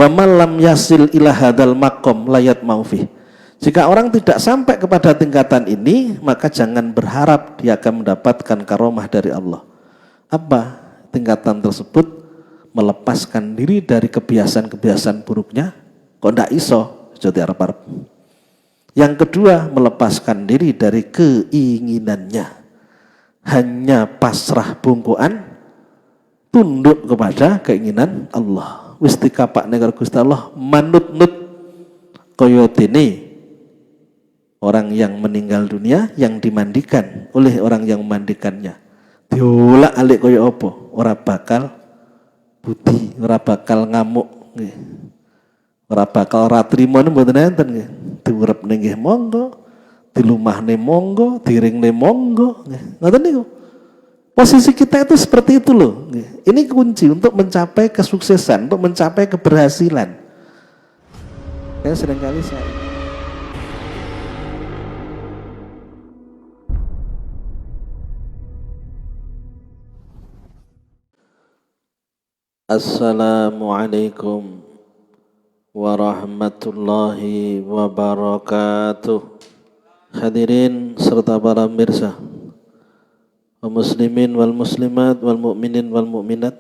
Wa man lam yasil ila hadzal maqam layat maufi. Jika orang tidak sampai kepada tingkatan ini, maka jangan berharap dia akan mendapatkan karomah dari Allah. Apa tingkatan tersebut? Melepaskan diri dari kebiasaan-kebiasaan buruknya. Kok ndak iso? Jadi arep-arep. Yang kedua, melepaskan diri dari keinginannya. Hanya pasrah bungkuan, tunduk kepada keinginan Allah. Wis dikapak ning Gusti Allah manut-nut koyotene orang yang meninggal dunia yang dimandikan oleh orang yang memandikannya. Diolak-alik kaya apa? Ora bakal budi, ora bakal ngamuk nggih. Ora bakal ora trima mboten enten nggih. Diurepne nggih monggo, dilumahne monggo, diringne monggo nggih. Ngoten niku. Posisi kita itu seperti itu loh. Ini kunci untuk mencapai kesuksesan, untuk mencapai keberhasilan. Kan seringkali saya Assalamualaikum warahmatullahi wabarakatuh. Hadirin serta para mirsa, kaum muslimin wal muslimat wal mu'minin wal mu'minat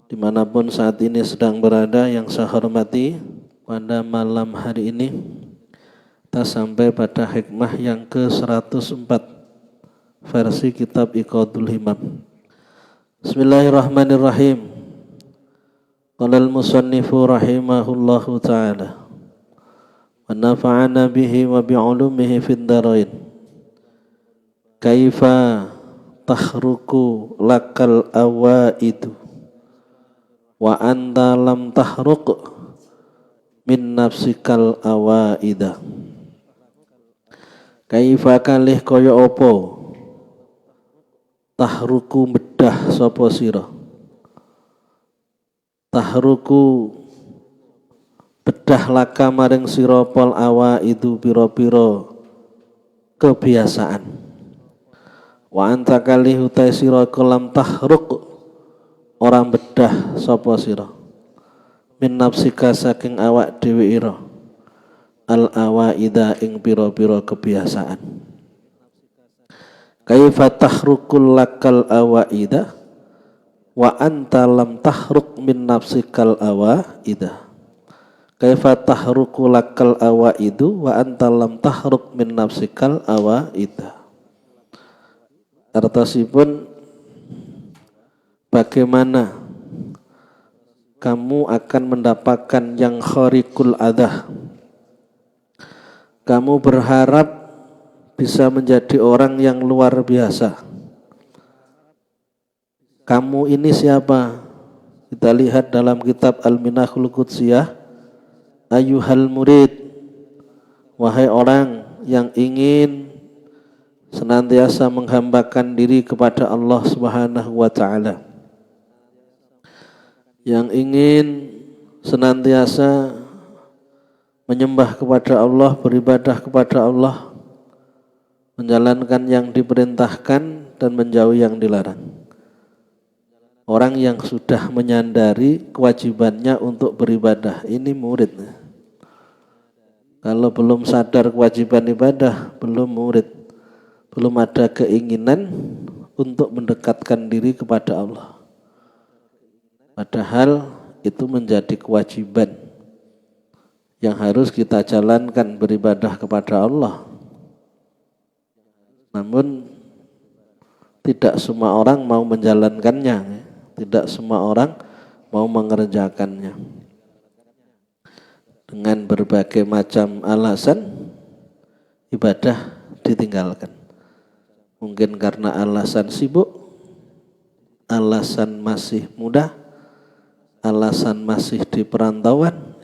dimanapun saat ini sedang berada, yang saya hormati, pada malam hari ini kita sampai pada hikmah yang ke-104 versi kitab Iqadul Himam. Bismillahirrahmanirrahim. Qala al-musannifu rahimahullahu ta'ala wa nafa'ana bihi wa bi'ulumihi fid dharain. Kaifa tahruku lakal awaidu wa anta lam tahruk min nafsikal awaida. Kaifa kalih kaya apa tahruku bedah sapa sira, tahruku bedah laka maring sira pol awaidu pira-pira kebiasaan. Wa anta kalih utai sira lam tahruk orang bedah sapa sira min nafsika saking awak dhewe ira al awaida ing pira-pira kebiasaan. Kaifa tahrukul lakal awaida wa anta lam tahruk min nafsikal awaida. Kaifa tahruku lakal awaidu wa anta lam tahruk min nafsikal awaida. Artosipun, bagaimana kamu akan mendapatkan yang khariqul adah. Kamu berharap bisa menjadi orang yang luar biasa. Kamu ini siapa? Kita lihat dalam kitab Al-Minahul Qudsiyah. Ayyuhal murid, wahai orang yang ingin senantiasa menghambakan diri kepada Allah Subhanahu wa ta'ala, yang ingin senantiasa menyembah kepada Allah, beribadah kepada Allah, menjalankan yang diperintahkan dan menjauhi yang dilarang. Orang yang sudah menyadari kewajibannya untuk beribadah, ini murid. Kalau belum sadar kewajiban ibadah, belum murid. Belum ada keinginan untuk mendekatkan diri kepada Allah. Padahal itu menjadi kewajiban yang harus kita jalankan, beribadah kepada Allah. Namun tidak semua orang mau menjalankannya, tidak semua orang mau mengerjakannya. Dengan berbagai macam alasan, ibadah ditinggalkan. Mungkin karena alasan sibuk, alasan masih muda, alasan masih di perantauan,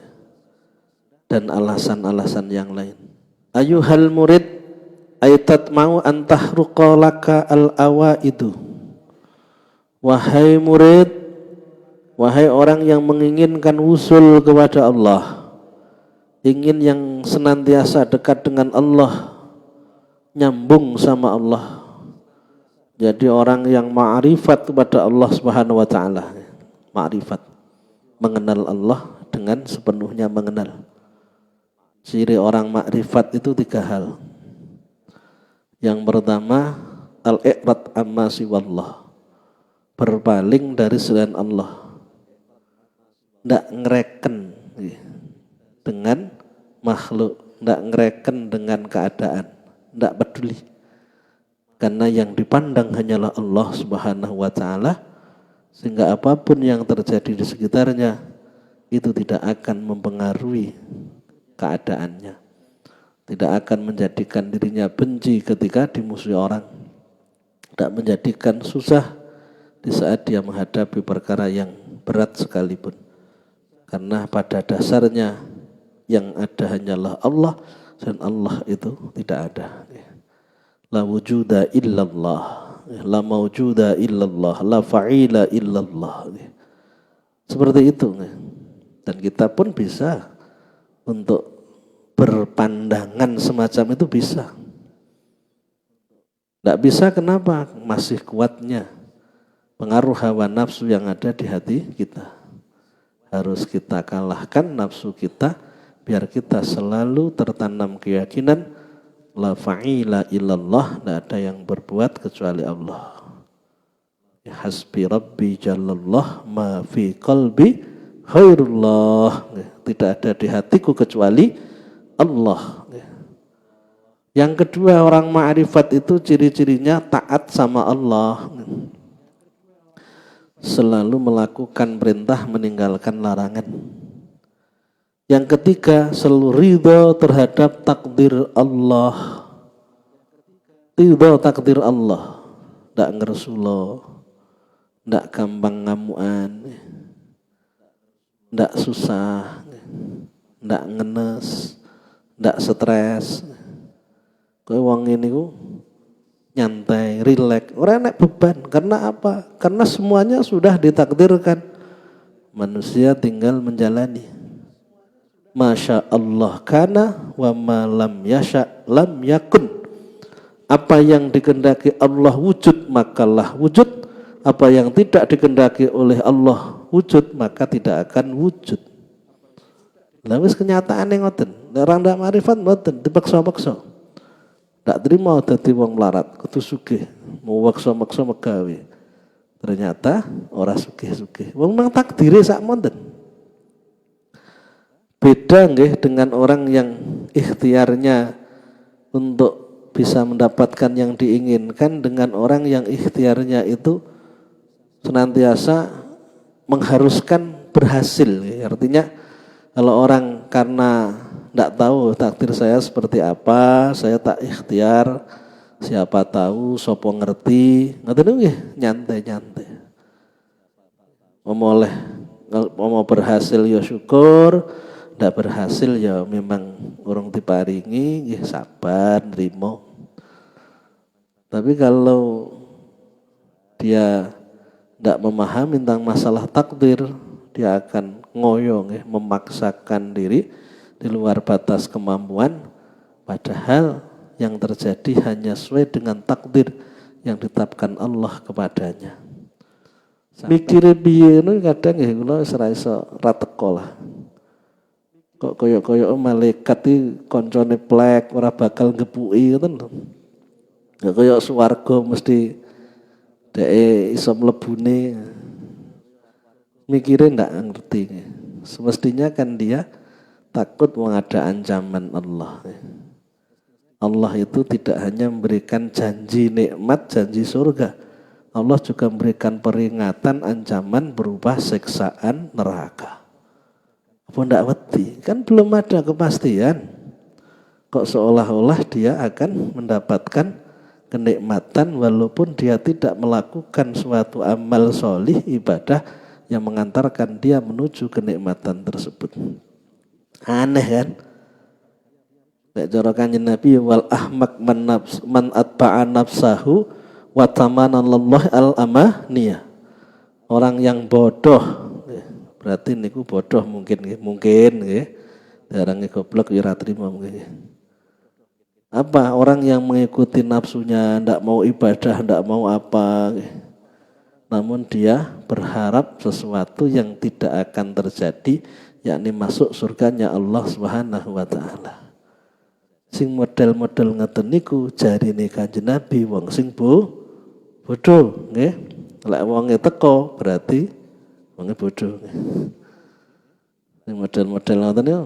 dan alasan-alasan yang lain. Ayuhal murid, aitat mau antahruqa laka al-awaidu. Wahai murid, wahai orang yang menginginkan wusul kepada Allah, ingin yang senantiasa dekat dengan Allah, nyambung sama Allah, jadi orang yang ma'rifat kepada Allah Subhanahu wa ta'ala. Ma'rifat, mengenal Allah dengan sepenuhnya mengenal. Ciri orang makrifat itu 3 hal. Yang pertama, al-i'rad amma siwallah, berpaling dari selain Allah, ndak ngereken dengan makhluk, ndak ngereken dengan keadaan, ndak peduli. Karena yang dipandang hanyalah Allah Subhanahu wa ta'ala, sehingga apapun yang terjadi di sekitarnya itu tidak akan mempengaruhi keadaannya, tidak akan menjadikan dirinya benci ketika dimusuhi orang, tidak menjadikan susah di saat dia menghadapi perkara yang berat sekalipun. Karena pada dasarnya yang ada hanyalah Allah, dan Allah itu tidak ada. La wujuda illallah, la mawjuda illallah, la fa'ila illallah. Seperti itu. Dan kita pun bisa untuk berpandangan semacam itu bisa. Tidak bisa kenapa? Masih kuatnya pengaruh hawa nafsu yang ada di hati kita. Harus kita kalahkan nafsu kita biar kita selalu tertanam keyakinan la fa'ila illallah, tidak ada yang berbuat kecuali Allah. Ya hasbi rabbi jalallah ma fi qalbi khairullah, tidak ada di hatiku kecuali Allah. Yang kedua, orang ma'rifat itu ciri-cirinya taat sama Allah, selalu melakukan perintah, meninggalkan larangan. Yang ketiga, selalu ridho terhadap takdir Allah. Ridho takdir Allah, tidak ngeresulo, tidak gampang ngamuan, tidak susah, tidak ngenes, tidak stres. Kowe wong ini ku nyantai, rileks, ora enek beban. Karena apa? Karena semuanya sudah ditakdirkan. Manusia tinggal menjalani. Masya Allah kana wa ma lam yasha lam yakun. Apa yang dikehendaki Allah wujud makalah wujud. Apa yang tidak dikehendaki oleh Allah wujud maka tidak akan wujud. Lah wis kenyataane ngoten. Orang ndak marifat mboten dipaksa-paksa. Ndak terima dadi wong melarat, kudu sugih. Mau maksa-maksa megawe. Ternyata ora sugih-sugih. Wong nang takdire sak monten. Beda nggih dengan orang yang ikhtiarnya untuk bisa mendapatkan yang diinginkan dengan orang yang ikhtiarnya itu senantiasa mengharuskan berhasil. Artinya kalau orang karena tidak tahu takdir saya seperti apa, saya tak ikhtiar, siapa tahu, sopo ngerti, ngoten nggih, nyantai-nyantai. Mau berhasil ya syukur, tidak berhasil ya memang urung diparingi, nggih sabar, nrimo. Tapi kalau dia tidak memahami tentang masalah takdir, dia akan ngoyo, memaksakan diri di luar batas kemampuan, padahal yang terjadi hanya sesuai dengan takdir yang ditetapkan Allah kepadanya. Mikire piye ngono kadang nggih kula wis ora iso ra teko lah. Kok koyo-koyo malaikat iki koncone plek ora bakal ngepuki ngoten lho. Ya koyo swarga mesti dhek iso mlebune. Mikire ndak ngerti. Semestinya kan dia takut mengada ancaman Allah. Allah itu tidak hanya memberikan janji nikmat, janji surga. Allah juga memberikan peringatan, ancaman berupa siksaan neraka. Apa ndak wedi? Kan belum ada kepastian. Kok seolah-olah dia akan mendapatkan kenikmatan walaupun dia tidak melakukan suatu amal solih, ibadah yang mengantarkan dia menuju kenikmatan tersebut. Aneh kan? Kayak cara Kanjeng Nabi, wal ahmak man atba'a nafsahu wa tamanallah al-amaniyah. Orang yang bodoh, berarti niku bodoh mungkin nggih. Darang goblok ya ora trima mungkin. Apa? Orang yang mengikuti nafsunya, ndak mau ibadah, ndak mau apa. Namun dia berharap sesuatu yang tidak akan terjadi, yakni masuk surganya Allah Subhanahu wa taala. Sing model-model ngeten niku jarine Kanjeng Nabi wong sing bodoh nggih. Lek wonge teko berarti wonge bodoh. Sing model-model ngoten niku.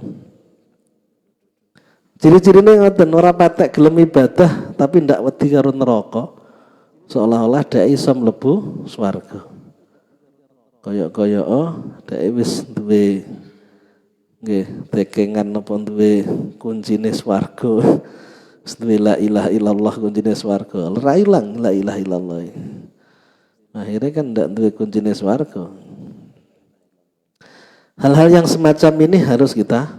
Ciri-cirine ngoten, ora patek gelem ibadah tapi ndak wedi karo neraka. Seolah-olah dhek iso mlebu swarga. Kaya-kaya dhek wis duwe nggih tekengan napa duwe kuncine swarga. Wis duwe la ilaha illallah kuncine swarga. Ora ilang la ilaha illallah. Akhirnya kan ndak duwe kuncine swarga. Hal-hal yang semacam ini harus kita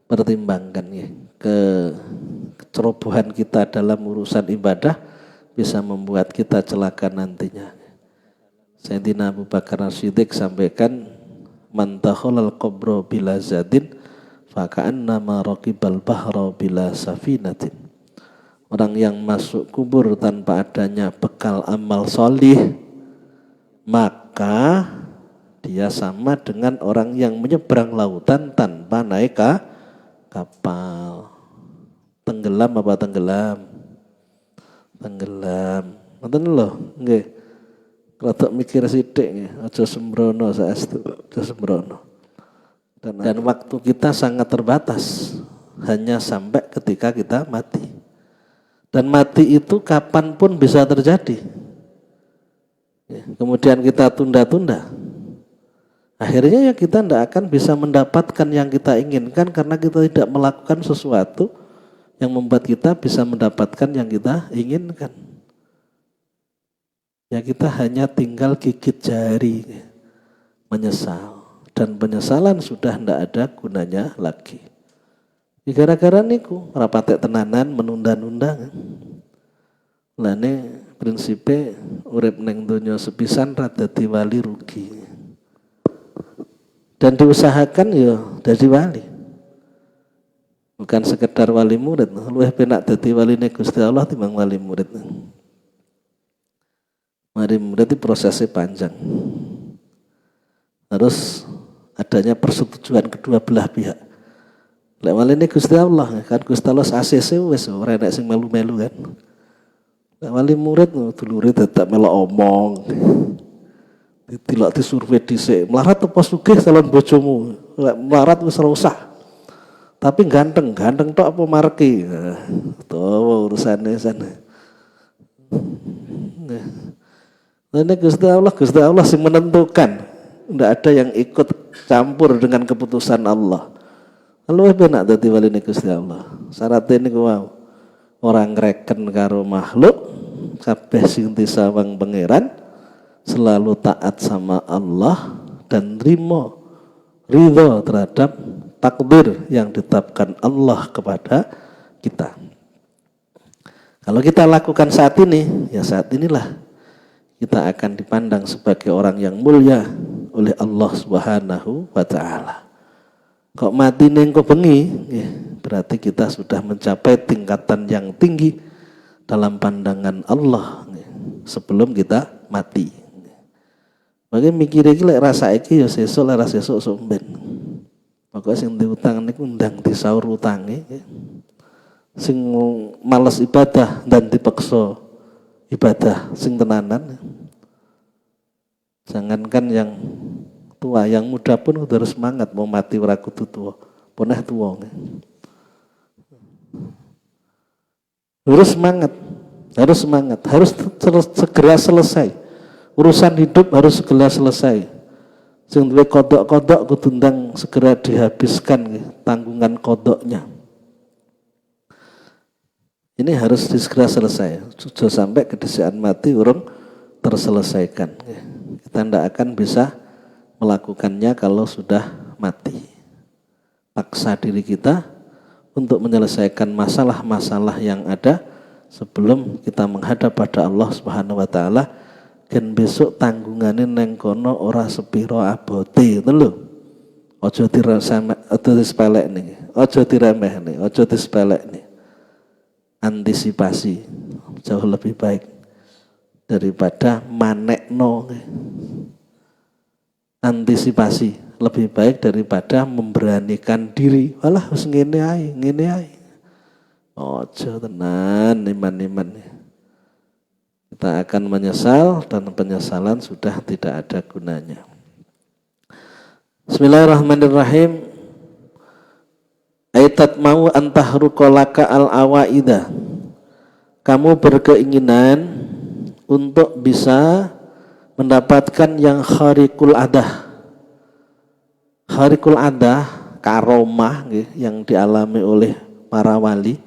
pertimbangkan ya. Kecerobohan kita dalam urusan ibadah bisa membuat kita celaka nantinya. Sayyidina Abu Bakar As-Siddiq sampaikan, man takhalal qabra bila zadin faka'annama raqibal bahra bila safinatin. Orang yang masuk kubur tanpa adanya bekal amal solih, maka dia sama dengan orang yang menyeberang lautan tanpa naik kapal. Tenggelam apa tenggelam? Tenggelam. Ngoten lho, nggih. Rada mikir sithik nggih, aja sembrono saestu, aja sembrono. Dan waktu kita sangat terbatas, hanya sampai ketika kita mati. Dan mati itu kapanpun bisa terjadi. Kemudian kita tunda-tunda. Akhirnya ya kita tidak akan bisa mendapatkan yang kita inginkan karena kita tidak melakukan sesuatu yang membuat kita bisa mendapatkan yang kita inginkan. Ya kita hanya tinggal gigit jari, menyesal. Dan penyesalan sudah tidak ada gunanya lagi. Gara-gara niku rapatek tenanan menunda-nunda. Lah ini prinsipnya urip neng donya sepisan ra dadi wali rugi. Dan diusahakan ya dadi wali. Bukan sekedar wali murid, luwih penak dadi waline Gusti Allah timbang wali murid. Wali murid itu prosesnya panjang. Harus adanya persetujuan kedua belah pihak. Lek waline Gusti Allah kan Gusti Allah ACC wis ora enek sing melu-melu kan. Lek wali murid dulure tetep melok omong. Ditilok disurvei dhisik, melarat apa sugih calon bojomu? Lek melarat wis ora usah. Tapi ganteng tok apa marki? Tuh urusane sana. Ini Gusti Allah sing menentukan. Tidak ada yang ikut campur dengan keputusan Allah. Lalu benak dadi waline Gusti Allah. Syaratnya niku wau. Ora ngreken karo makhluk, kabeh sing disawang pangeran, selalu taat sama Allah dan ridho terhadap takdir yang ditetapkan Allah kepada kita. Kalau kita lakukan saat ini, ya saat inilah kita akan dipandang sebagai orang yang mulia oleh Allah Subhanahu wa taala. Kok mati ning kok bengi, ya, berarti kita sudah mencapai tingkatan yang tinggi dalam pandangan Allah ya, sebelum kita mati. Bagaimana mikir iki lek rasa iki ya sesuk lek rasa sesuk somben. Pokoke sing diutang niku ndang disaur utange. Sing males ibadah dan dipaksa ibadah sing tenanan. Jangankan yang tua, yang muda pun udah harus semangat mau mati ora kudu tua. Punah tua. Harus semangat, harus segera selesai. Urusan hidup harus segera selesai. Sing duwe kodok-kodok kudu ndang segera dihabiskan tanggungan kodoknya. Ini harus segera selesai. Sudah sampai kedisian mati urung terselesaikan. Kita tidak akan bisa melakukannya kalau sudah mati. Paksa diri kita untuk menyelesaikan masalah-masalah yang ada sebelum kita menghadap pada Allah Subhanahu wa taala. Gen besok tanggungane neng kono ora sepiro abote ngoten lho. Aja disepelekne, aja diremehne, aja disepelekne. Antisipasi jauh lebih baik daripada manekno. Antisipasi, lebih baik daripada memberanikan diri. Walah wis ngene ae. Ojo tenan iman-iman. Kita akan menyesal dan penyesalan sudah tidak ada gunanya. Bismillahirrahmanirrahim. Aitat mau antahruqalaka al-awaida. Kamu berkeinginan untuk bisa mendapatkan yang khariqul adah. Khariqul adah, karomah yang dialami oleh para wali.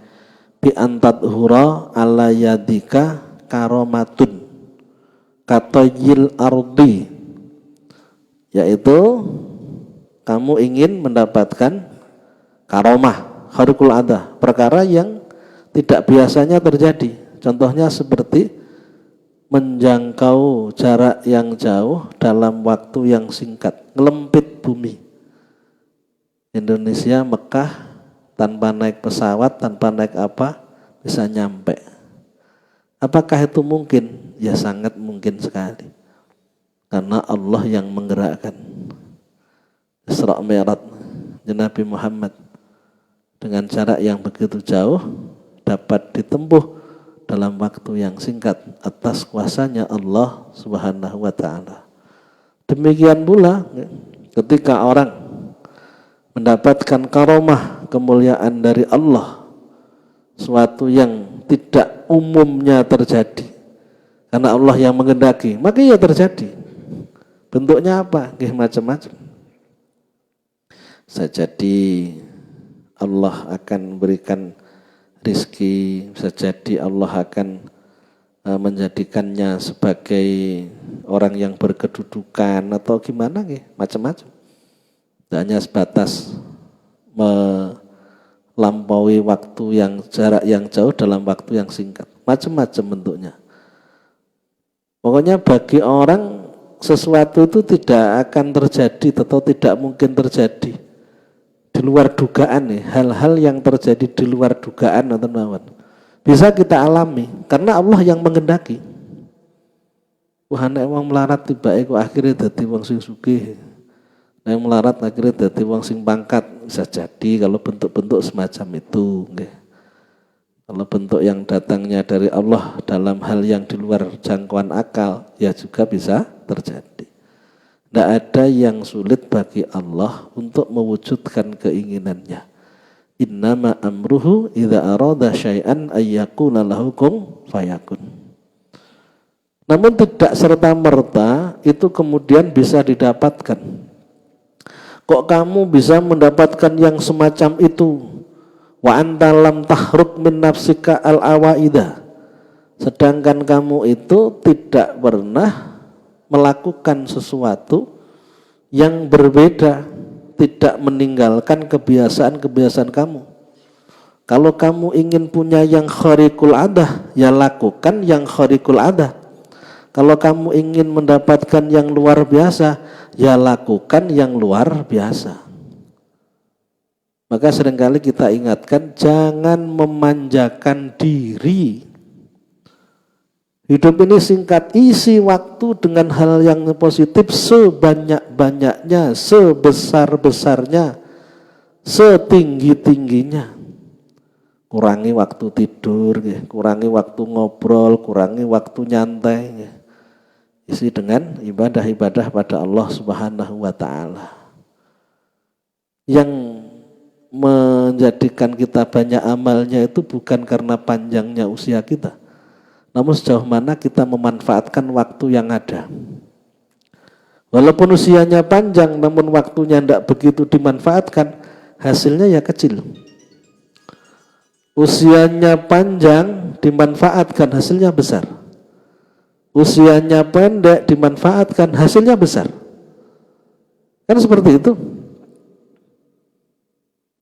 Bi antat hura ala yadika karomatun katoyil ardi, yaitu kamu ingin mendapatkan karomah, khariqul adah, perkara yang tidak biasanya terjadi. Contohnya seperti menjangkau jarak yang jauh dalam waktu yang singkat, ngelempit bumi. Indonesia, Mekah, tanpa naik pesawat, tanpa naik apa, bisa nyampe. Apakah itu mungkin? Ya sangat mungkin sekali. Karena Allah yang menggerakkan. Isra Mi'raj Nabi Muhammad dengan jarak yang begitu jauh dapat ditempuh dalam waktu yang singkat atas kuasanya Allah Subhanahu wa ta'ala. Demikian pula ketika orang mendapatkan karomah, kemuliaan dari Allah, suatu yang tidak umumnya terjadi karena Allah yang menghendaki, maka ia terjadi. Bentuknya apa? Macam-macam. Bisa jadi Allah akan memberikan rizki, bisa jadi Allah akan menjadikannya sebagai orang yang berkedudukan atau gimana, macam-macam. Tidak hanya sebatas melampaui waktu yang jarak yang jauh dalam waktu yang singkat, macam-macam bentuknya. Pokoknya bagi orang sesuatu itu tidak akan terjadi atau tidak mungkin terjadi di luar dugaan, hal-hal yang terjadi di luar dugaan bisa kita alami karena Allah yang menghendaki. Wah, nek wong melarat tibake kok akhirnya dadi wong sing sugih. Yang melarat akhirnya dadi wong sing pangkat, bisa jadi kalau bentuk-bentuk semacam itu. Kalau bentuk yang datangnya dari Allah dalam hal yang di luar jangkauan akal, ya juga bisa terjadi. Tidak ada yang sulit bagi Allah untuk mewujudkan keinginannya. Innama amruhu idza arada syai'an ayyakuna lahu kun fayakun. Namun tidak serta-merta itu kemudian bisa didapatkan. Kok kamu bisa mendapatkan yang semacam itu? Wa anta lam tahruk min nafsika al-awaida. Sedangkan kamu itu tidak pernah melakukan sesuatu yang berbeda, tidak meninggalkan kebiasaan-kebiasaan kamu. Kalau kamu ingin punya yang khariqul adah, ya lakukan yang khariqul adah. Kalau kamu ingin mendapatkan yang luar biasa, ya lakukan yang luar biasa. Maka seringkali kita ingatkan, jangan memanjakan diri. Hidup ini singkat, isi waktu dengan hal yang positif sebanyak-banyaknya, sebesar-besarnya, setinggi-tingginya. Kurangi waktu tidur, kurangi waktu ngobrol, kurangi waktu nyantai. Isi dengan ibadah-ibadah pada Allah Subhanahu wa ta'ala. Yang menjadikan kita banyak amalnya itu bukan karena panjangnya usia kita, namun sejauh mana kita memanfaatkan waktu yang ada. Walaupun usianya panjang, namun waktunya tidak begitu dimanfaatkan, hasilnya ya kecil. Usianya panjang dimanfaatkan, hasilnya besar. Usianya pendek dimanfaatkan, hasilnya besar. Kan seperti itu.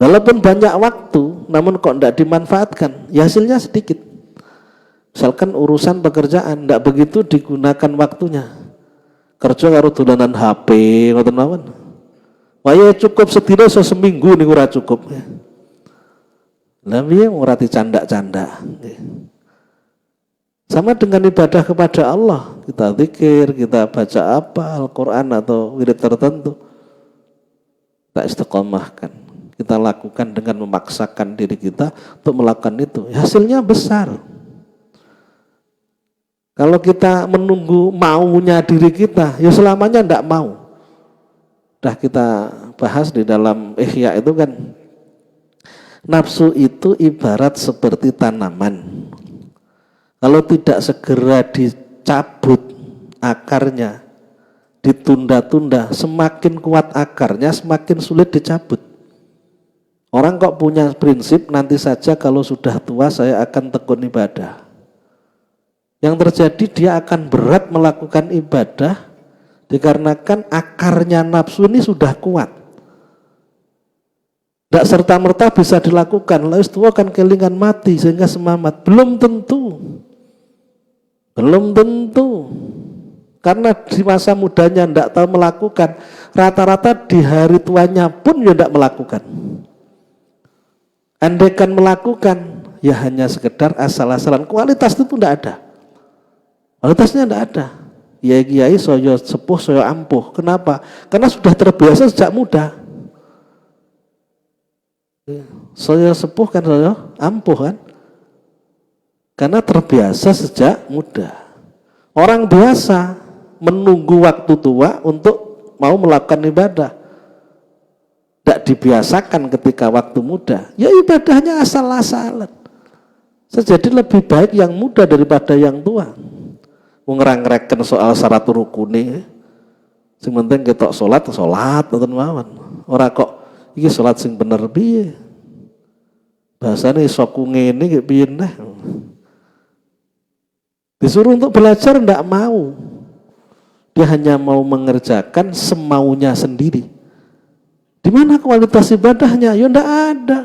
Walaupun banyak waktu, namun kok tidak dimanfaatkan, ya hasilnya sedikit. Misalkan urusan pekerjaan, tidak begitu digunakan waktunya. Kerja karo dolanan HP, ngoten mawon. Wah ya cukup setidaknya seminggu nih ora cukup. Lah piye ora dicanda-canda. Sama dengan ibadah kepada Allah, kita zikir, kita baca apa, Al-Quran atau wirid tertentu. kita istiqomahkan, kita lakukan dengan memaksakan diri kita untuk melakukan itu, hasilnya besar. Kalau kita menunggu maunya diri kita, ya selamanya tidak mau. Dah kita bahas di dalam Ihya itu kan, nafsu itu ibarat seperti tanaman. Kalau tidak segera dicabut akarnya, ditunda-tunda, semakin kuat akarnya, semakin sulit dicabut. Orang kok punya prinsip, nanti saja kalau sudah tua saya akan tekun ibadah. Yang terjadi dia akan berat melakukan ibadah dikarenakan akarnya nafsu ini sudah kuat. Tidak serta-merta bisa dilakukan. Lalu tua kan kelingan mati sehingga semangat. Belum tentu. Belum tentu. Karena di masa mudanya tidak tahu melakukan. Rata-rata di hari tuanya pun ya tidak melakukan. Andaikan melakukan, ya hanya sekedar asal-asalan. Kualitas itu tidak ada. Kualitasnya tidak ada. Kiai-kiai soyo sepuh, soyo ampuh. Kenapa? Karena sudah terbiasa sejak muda. Soyo sepuh kan soyo ampuh kan? Karena terbiasa sejak muda. Orang biasa menunggu waktu tua untuk mau melakukan ibadah. Tidak dibiasakan ketika waktu muda. Ya ibadahnya asal-asalan. Jadi lebih baik yang muda daripada yang tua. Ngerang-ngereken soal syarat rukune. Sing penting ketok salat ngoten mawon. Ora kok iki salat sing bener piye. Bahasane soku ngene iki piye neh. Disuruh untuk belajar ndak mau. Dia hanya mau mengerjakan semaunya sendiri. Di mana kualitas ibadahnya? Ya ndak ada.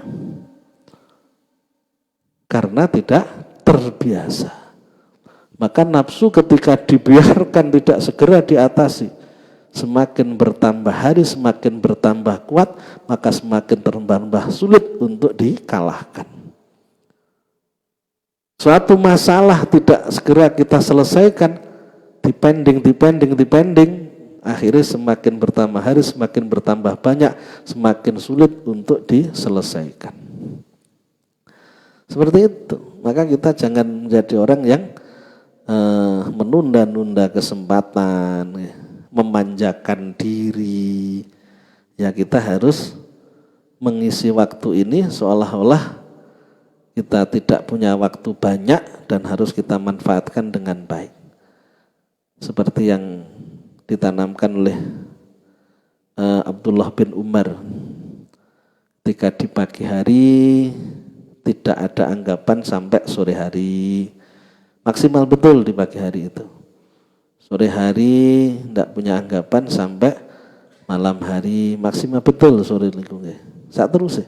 Karena tidak terbiasa. Maka nafsu ketika dibiarkan tidak segera diatasi, semakin bertambah hari, semakin bertambah kuat, maka semakin bertambah sulit untuk dikalahkan. Suatu masalah tidak segera kita selesaikan, dipending, akhirnya semakin bertambah hari, semakin bertambah banyak, semakin sulit untuk diselesaikan. Seperti itu. Maka kita jangan menjadi orang yang menunda-nunda kesempatan, memanjakan diri. Ya kita harus mengisi waktu ini seolah-olah kita tidak punya waktu banyak dan harus kita manfaatkan dengan baik. Seperti yang ditanamkan oleh Abdullah bin Umar. Ketika di pagi hari tidak ada anggapan sampai sore hari. Maksimal betul di pagi hari itu. Sore hari tidak punya anggapan sampai malam hari, maksimal betul sore niku nggih. Sak terus.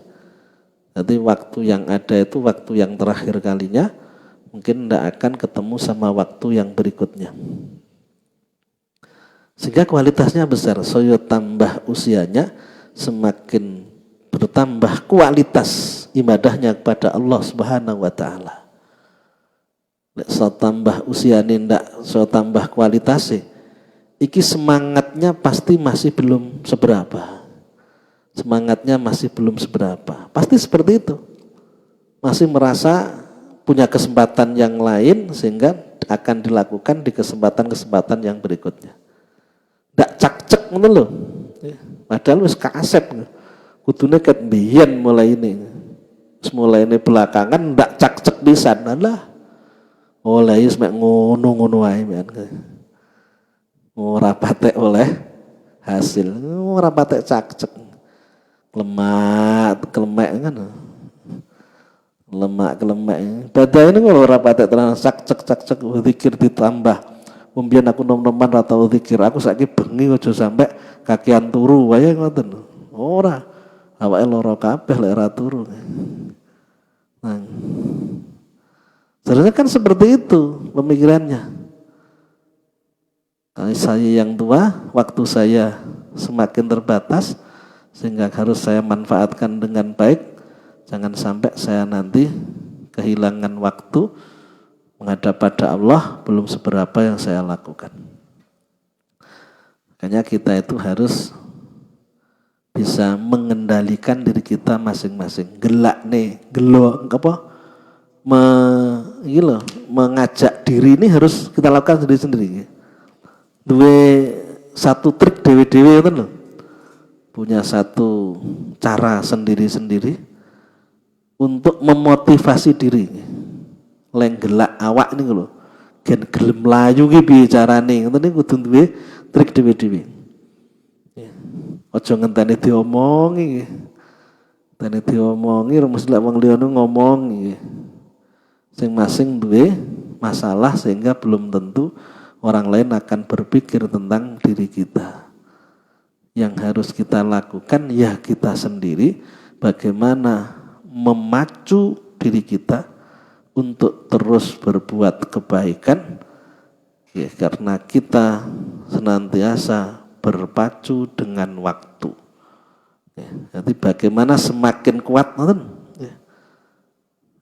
Jadi waktu yang ada itu waktu yang terakhir kalinya, mungkin tidak akan ketemu sama waktu yang berikutnya. Sehingga kualitasnya besar. Soyo tambah usianya, semakin bertambah kualitas ibadahnya kepada Allah Subhanahu wa taala. So tambah usia ndak, so tambah kualitasnya, iki semangatnya pasti masih belum seberapa. Semangatnya masih belum seberapa. Pasti seperti itu. Masih merasa punya kesempatan yang lain sehingga akan dilakukan di kesempatan-kesempatan yang berikutnya. Ndak cak-cek ngono lho. Padahal wis kasep. Kudune ket mbiyen mulai ini. Mulai ini belakangan ndak cak-cek pisan lah. Oleh wis mek ngono-ngono wae men. Ora patek oleh hasil. Ora patek cak-cek. Lemak, kelemek kan. Lemak, kelemek. Badan ini kalau ora patek tenan cak-cek zikir ditambah. Mbiyen aku nom-noman ra tau zikir. Aku saiki bengi aja sampe kakian turu wae ngoten. Ora. Awake lara kabeh lek ora turu. Nah. Sebenarnya kan seperti itu pemikirannya. Kalau saya yang tua, waktu saya semakin terbatas, sehingga harus saya manfaatkan dengan baik. Jangan sampai saya nanti kehilangan waktu menghadap pada Allah belum seberapa yang saya lakukan. Makanya kita itu harus bisa mengendalikan diri kita masing-masing. Gelak nih, gelo apa? Mengajak diri ini harus kita lakukan sendiri-sendiri. Dua satu trik dewe-dewe itu loh. Punya satu cara sendiri-sendiri untuk memotivasi diri. Leng gelak awak ini loh. Gen gelem layu ki piye carane? Ngoten niku kudu duwe trik dhewe-dhewe. Aja ngenteni diomongi. Ngenteni diomongi mesti lek wong liya ngomongi. Masing-masing duwe masalah sehingga belum tentu orang lain akan berpikir tentang diri kita. Yang harus kita lakukan ya kita sendiri, bagaimana memacu diri kita untuk terus berbuat kebaikan ya, karena kita senantiasa berpacu dengan waktu ya, jadi bagaimana semakin kuat ya.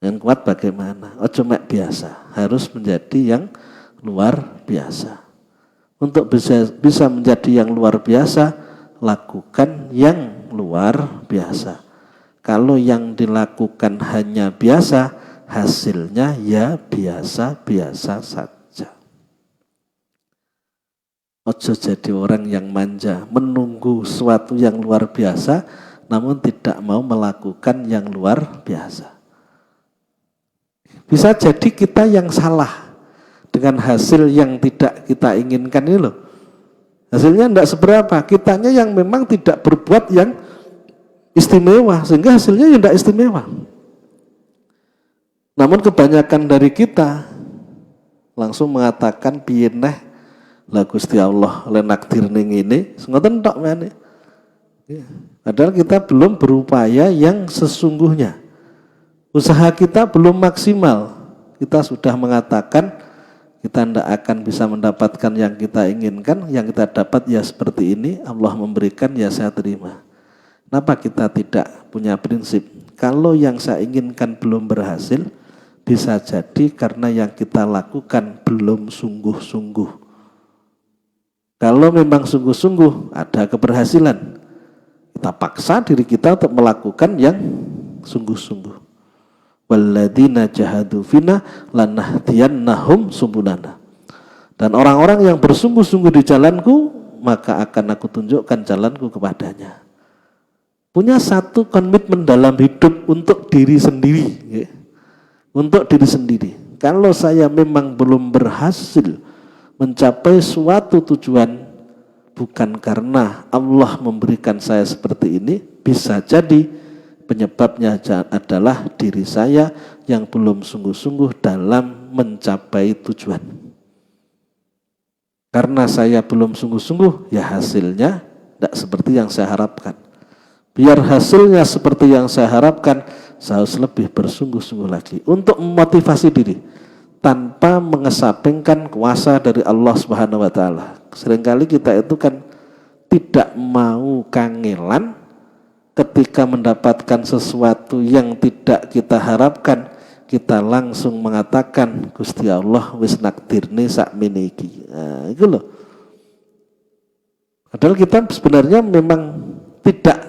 Yang kuat bagaimana ojo mek biasa, harus menjadi yang luar biasa. Untuk bisa menjadi yang luar biasa, lakukan yang luar biasa. Kalau yang dilakukan hanya biasa, hasilnya ya biasa-biasa saja. Ojo jadi orang yang manja, menunggu sesuatu yang luar biasa, namun tidak mau melakukan yang luar biasa. Bisa jadi kita yang salah dengan hasil yang tidak kita inginkan ini loh. Hasilnya tidak seberapa, kitanya yang memang tidak berbuat yang istimewa, sehingga hasilnya tidak istimewa. Namun kebanyakan dari kita langsung mengatakan piye neh lah Gusti Allah le nakdir ning ngene, ngoten tok meneh. Padahal kita belum berupaya yang sesungguhnya. Usaha kita belum maksimal. Kita sudah mengatakan kita tidak akan bisa mendapatkan yang kita inginkan, yang kita dapat ya seperti ini, Allah memberikan ya saya terima. Kenapa kita tidak punya prinsip? Kalau yang saya inginkan belum berhasil, bisa jadi karena yang kita lakukan belum sungguh-sungguh. Kalau memang sungguh-sungguh ada keberhasilan, kita paksa diri kita untuk melakukan yang sungguh-sungguh. Walladzina jahadu fina lanahdiyannahum subulana. Dan orang-orang yang bersungguh-sungguh di jalanku, maka akan aku tunjukkan jalanku kepadanya. Punya satu komitmen dalam hidup untuk diri sendiri ya. Untuk diri sendiri. Kalau saya memang belum berhasil mencapai suatu tujuan, bukan karena Allah memberikan saya seperti ini, bisa jadi penyebabnya adalah diri saya yang belum sungguh-sungguh dalam mencapai tujuan. Karena saya belum sungguh-sungguh, ya hasilnya tidak seperti yang saya harapkan. Biar hasilnya seperti yang saya harapkan, saya harus lebih bersungguh-sungguh lagi untuk memotivasi diri tanpa mengesampingkan kuasa dari Allah Subhanahu wa taala. Seringkali kita itu kan tidak mau kangelan ketika mendapatkan sesuatu yang tidak kita harapkan, kita langsung mengatakan Gusti Allah wis nakdirne sakmene iki. Nah, itu loh. Padahal kita sebenarnya memang tidak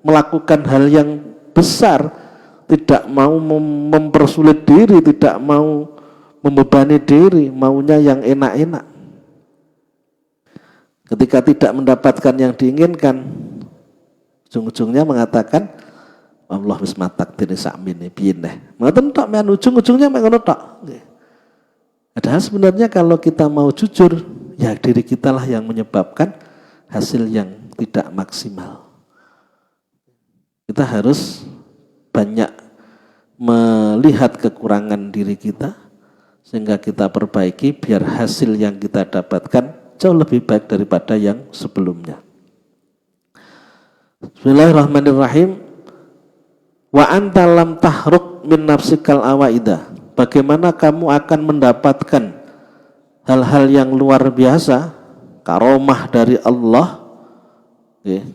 melakukan hal yang besar, tidak mau mempersulit diri, tidak mau membebani diri, maunya yang enak-enak. Ketika tidak mendapatkan yang diinginkan, ujung-ujungnya mengatakan Allah wis matakdir sakmene piye neh. Ngoten tok men ujung-ujungnya mek ngono tok. Padahal sebenarnya kalau kita mau jujur, ya diri kitalah yang menyebabkan hasil yang tidak maksimal. Kita harus banyak melihat kekurangan diri kita sehingga kita perbaiki biar hasil yang kita dapatkan jauh lebih baik daripada yang sebelumnya. Bismillahirrahmanirrahim. Wa anta lam tahruk min nafsikal awaidah. Bagaimana kamu akan mendapatkan hal-hal yang luar biasa, karomah dari Allah?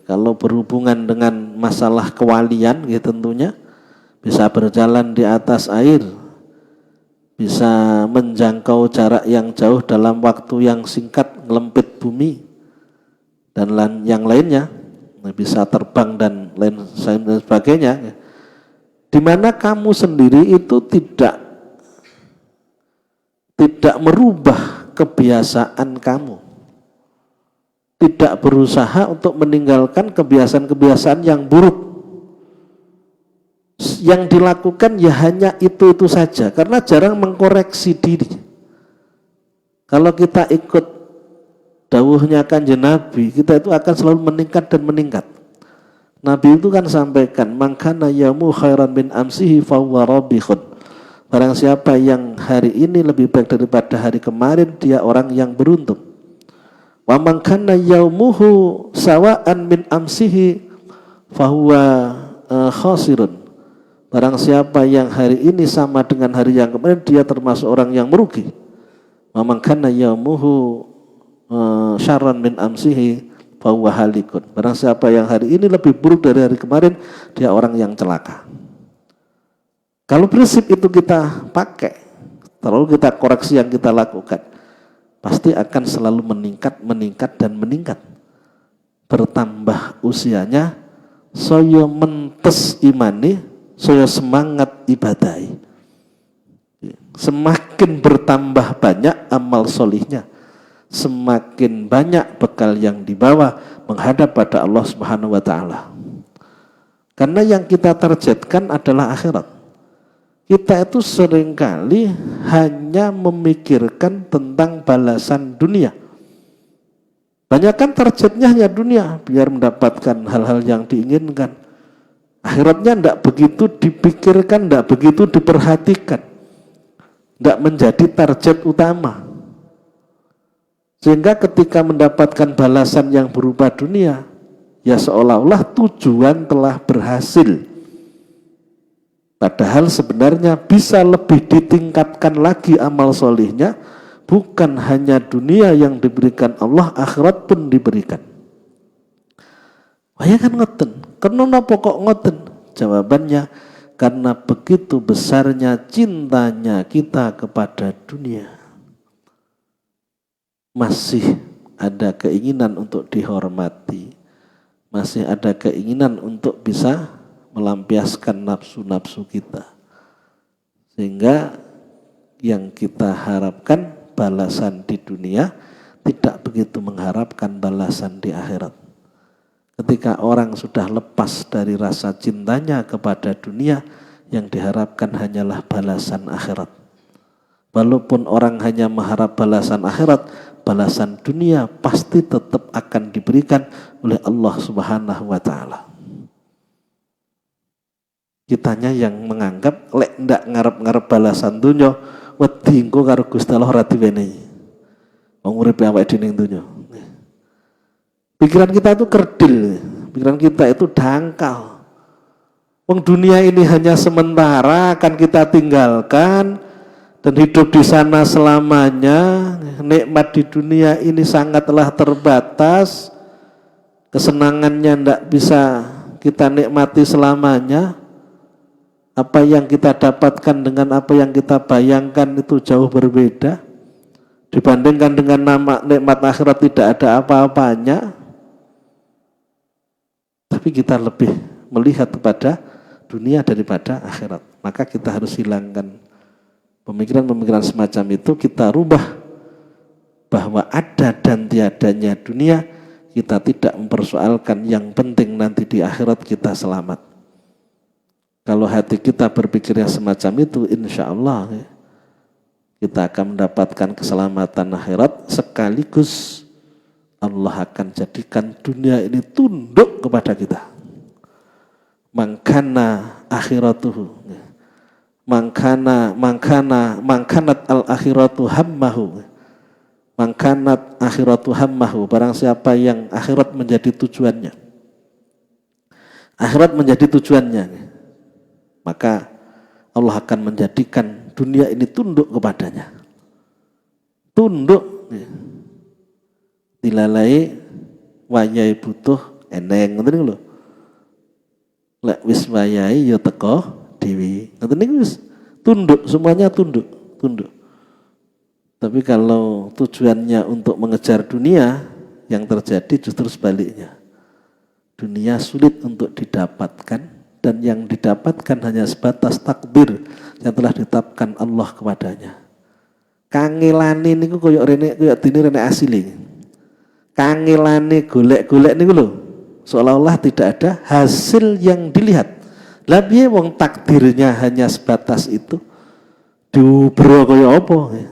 Kalau berhubungan dengan masalah kewalian, tentunya bisa berjalan di atas air, bisa menjangkau jarak yang jauh dalam waktu yang singkat, ngelempit bumi, dan yang lainnya. bisa terbang dan lain sebagainya, di mana kamu sendiri itu tidak merubah kebiasaan kamu, tidak berusaha untuk meninggalkan kebiasaan-kebiasaan yang buruk. Yang dilakukan ya hanya itu saja, karena jarang mengkoreksi diri. Kalau kita ikut dawuhnya Kanjeng Nabi, kita itu akan selalu meningkat dan meningkat. Nabi itu kan sampaikan, "Man kana yamu khairan min amsihi fahuwa rabihun." Barang siapa yang hari ini lebih baik daripada hari kemarin, dia orang yang beruntung. "Wa man kana yaumuhu sawa'an min amsihi fahuwa khasirun." Barang siapa yang hari ini sama dengan hari yang kemarin, dia termasuk orang yang merugi. "Wa man kana yaumuhu syarran min amsihi fahuwa halikun." Barang siapa yang hari ini lebih buruk dari hari kemarin, dia orang yang celaka. Kalau prinsip itu kita pakai, terlalu kita koreksi yang kita lakukan, pasti akan selalu meningkat dan meningkat. Bertambah usianya, saya mentes imani, saya semangat ibadai. Semakin bertambah banyak amal solihnya, semakin banyak bekal yang dibawa menghadap pada Allah Subhanahu wa Ta'ala. Karena yang kita targetkan adalah akhirat. Kita itu seringkali hanya memikirkan tentang balasan dunia. Banyak kan targetnya hanya dunia, biar mendapatkan hal-hal yang diinginkan. Akhiratnya tidak begitu dipikirkan, tidak begitu diperhatikan, tidak menjadi target utama. Sehingga ketika mendapatkan balasan yang berupa dunia, ya seolah-olah tujuan telah berhasil. Padahal sebenarnya bisa lebih ditingkatkan lagi amal solihnya, bukan hanya dunia yang diberikan Allah, akhirat pun diberikan. Wah ya kan ngoten, kenapa kok ngoten? Jawabannya, karena begitu besarnya cintanya kita kepada dunia. Masih ada keinginan untuk dihormati, masih ada keinginan untuk bisa melampiaskan nafsu-nafsu kita. Sehingga yang kita harapkan balasan di dunia, tidak begitu mengharapkan balasan di akhirat. Ketika orang sudah lepas dari rasa cintanya kepada dunia, yang diharapkan hanyalah balasan akhirat. Walaupun orang hanya mengharap balasan akhirat, balasan dunia pasti tetap akan diberikan oleh Allah Subhanahu wa Ta'ala. Kitanya yang menganggap lek ndak ngarep-ngarep balasan dunia, wedi engko karo Gusti Allah ora diwenehi. Wong urip awake dhewe ning dunya. Pikiran kita itu kerdil, pikiran kita itu dangkal. Wong dunia ini hanya sementara, akan kita tinggalkan dan hidup di sana selamanya. Nikmat di dunia ini sangatlah terbatas, kesenangannya tidak bisa kita nikmati selamanya. Apa yang kita dapatkan dengan apa yang kita bayangkan itu jauh berbeda. Dibandingkan dengan nikmat akhirat tidak ada apa-apanya. Tapi kita lebih melihat kepada dunia daripada akhirat. Maka kita harus hilangkan pemikiran-pemikiran semacam itu, kita rubah bahwa ada dan tiadanya dunia. Kita tidak mempersoalkan, yang penting nanti di akhirat kita selamat. Kalau hati kita berpikirnya semacam itu, insya Allah kita akan mendapatkan keselamatan akhirat, sekaligus Allah akan jadikan dunia ini tunduk kepada kita. Mangkana akhiratuhu, mangkanat al akhiratu hammahu, mangkanat akhiratu hammahu. Barang siapa yang akhirat menjadi tujuannya, akhirat menjadi tujuannya, maka Allah akan menjadikan dunia ini tunduk kepadanya. Tunduk. Dilalai wayai butuh eneng, ngoten niku lho. Lek wis wayai ya teko dhewe. Ngoten niku wis tunduk, semuanya tunduk. Tapi kalau tujuannya untuk mengejar dunia, yang terjadi justru sebaliknya. Dunia sulit untuk didapatkan, dan yang didapatkan hanya sebatas takdir yang telah ditetapkan Allah kepadanya. Kangelane niku koyo dene rene asile. Kangelane golek-golek niku lho, seolah-olah tidak ada hasil yang dilihat. Lah piye wong takdirnya hanya sebatas itu? Diubro koyo apa?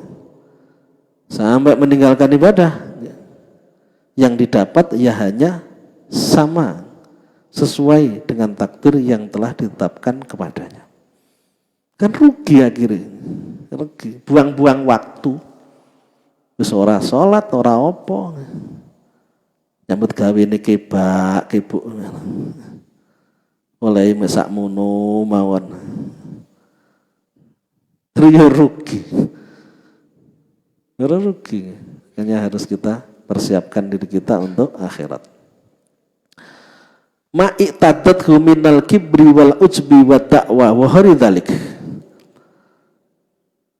Sampai meninggalkan ibadah. Yang didapat ya hanya sama sesuai dengan takdir yang telah ditetapkan kepadanya. Kan rugi akhirnya, rugi, buang-buang waktu. Wis ora salat, ora apa. Nyambut gawe ini kebak, kebuk. Mulai mesak mono mawon. Terus rugi. Rugi. Makanya harus kita persiapkan diri kita untuk akhirat. Ma'iqtadathu minal kibri wal ujbi wa da'wa wa dzalik.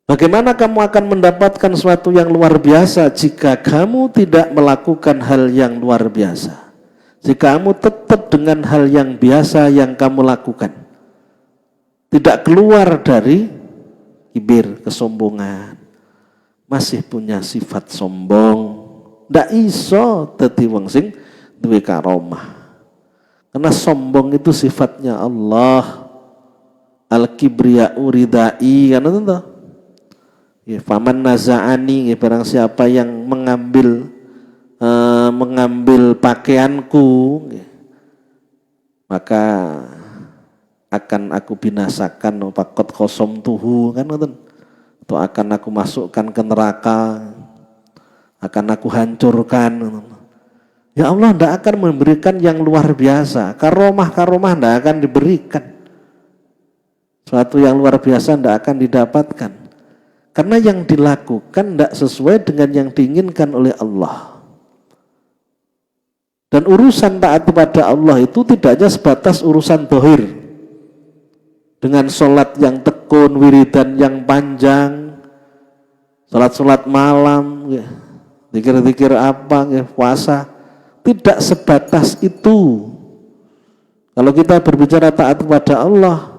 Bagaimana kamu akan mendapatkan sesuatu yang luar biasa jika kamu tidak melakukan hal yang luar biasa? Jika kamu tetap dengan hal yang biasa yang kamu lakukan, tidak keluar dari kibir, kesombongan, masih punya sifat sombong, ndak iso dadi wong sing duwe karomah. Karena sombong itu sifatnya Allah. Al-kibriya'u ridai, kan itu? Ya, faman naza'ani, ya, barang siapa yang mengambil pakaianku, ya, maka akan aku binasakan, pakot kosom tuhu, kan itu? Atau akan aku masukkan ke neraka, akan aku hancurkan. Ya Allah tidak akan memberikan yang luar biasa. Karomah tidak akan diberikan. Suatu yang luar biasa tidak akan didapatkan. Karena yang dilakukan tidak sesuai dengan yang diinginkan oleh Allah. Dan urusan taat kepada Allah itu tidak hanya sebatas urusan dohir. Dengan sholat yang tekun, wiridan yang panjang, sholat malam, ya, zikir-zikir apa, ya, puasa. Tidak sebatas itu. Kalau kita berbicara taat kepada Allah,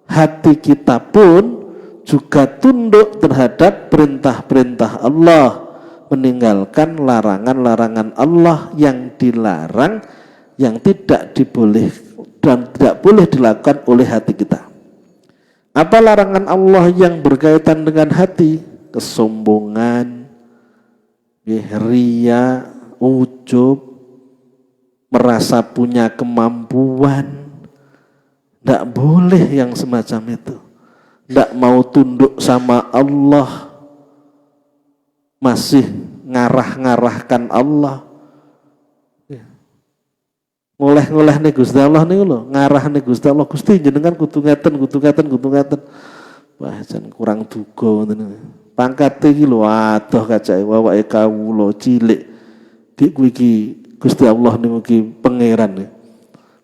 hati kita pun juga tunduk terhadap perintah-perintah Allah, meninggalkan larangan-larangan Allah yang dilarang, yang tidak diboleh dan tidak boleh dilakukan oleh hati kita. Apa larangan Allah yang berkaitan dengan hati? Kesombongan, riya, ujub, merasa punya kemampuan. Tidak boleh yang semacam itu. Tidak mau tunduk sama Allah, masih ngarah-ngarahkan Allah. Ngoleh-ngoleh nih Gusti Allah nih lho, ngarah nih Gusti Allah, Gusti jenengan kudu ngeten. Wah, jan kurang duga ngoten. Pangkate iki lho adoh kacake wawake kawula cilik. Dik kuwi iki Gusti Allah niku ki pangeran nih.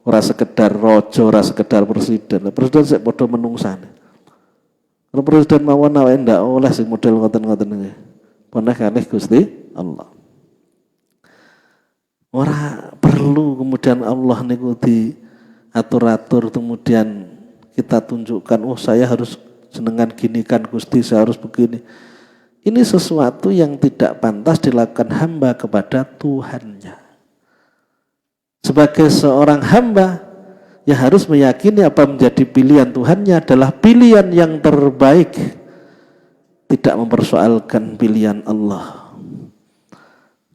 Ora sekedar raja, ora sekedar presiden. Presiden sik padha menungsane. Kalau presiden mawon awake ndak oleh sing model ngoten-ngoten iki. Panah kalih Gusti Allah. Ora perlu kemudian Allah niku diatur-atur kemudian kita tunjukkan, oh saya harus jenengan gini kan Gusti, saya harus begini. Ini sesuatu yang tidak pantas dilakukan hamba kepada Tuhannya. Sebagai seorang hamba ya harus meyakini apa menjadi pilihan Tuhannya adalah pilihan yang terbaik. Tidak mempersoalkan pilihan Allah.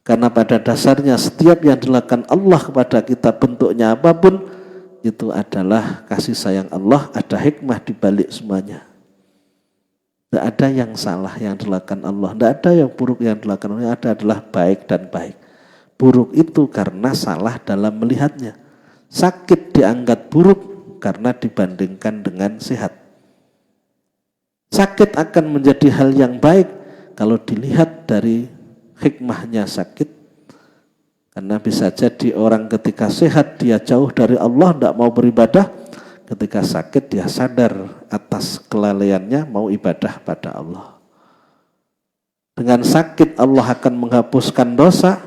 Karena pada dasarnya setiap yang dilakukan Allah kepada kita bentuknya apapun itu adalah kasih sayang Allah, ada hikmah di balik semuanya. Tidak ada yang salah yang dilakukan Allah, tidak ada yang buruk yang dilakukan Allah, ada adalah baik dan baik. Buruk itu karena salah dalam melihatnya. Sakit dianggap buruk karena dibandingkan dengan sehat. Sakit akan menjadi hal yang baik kalau dilihat dari hikmahnya sakit. Karena bisa jadi orang ketika sehat dia jauh dari Allah, tidak mau beribadah. Ketika sakit dia sadar atas kelalaiannya, mau ibadah pada Allah. Dengan sakit Allah akan menghapuskan dosa.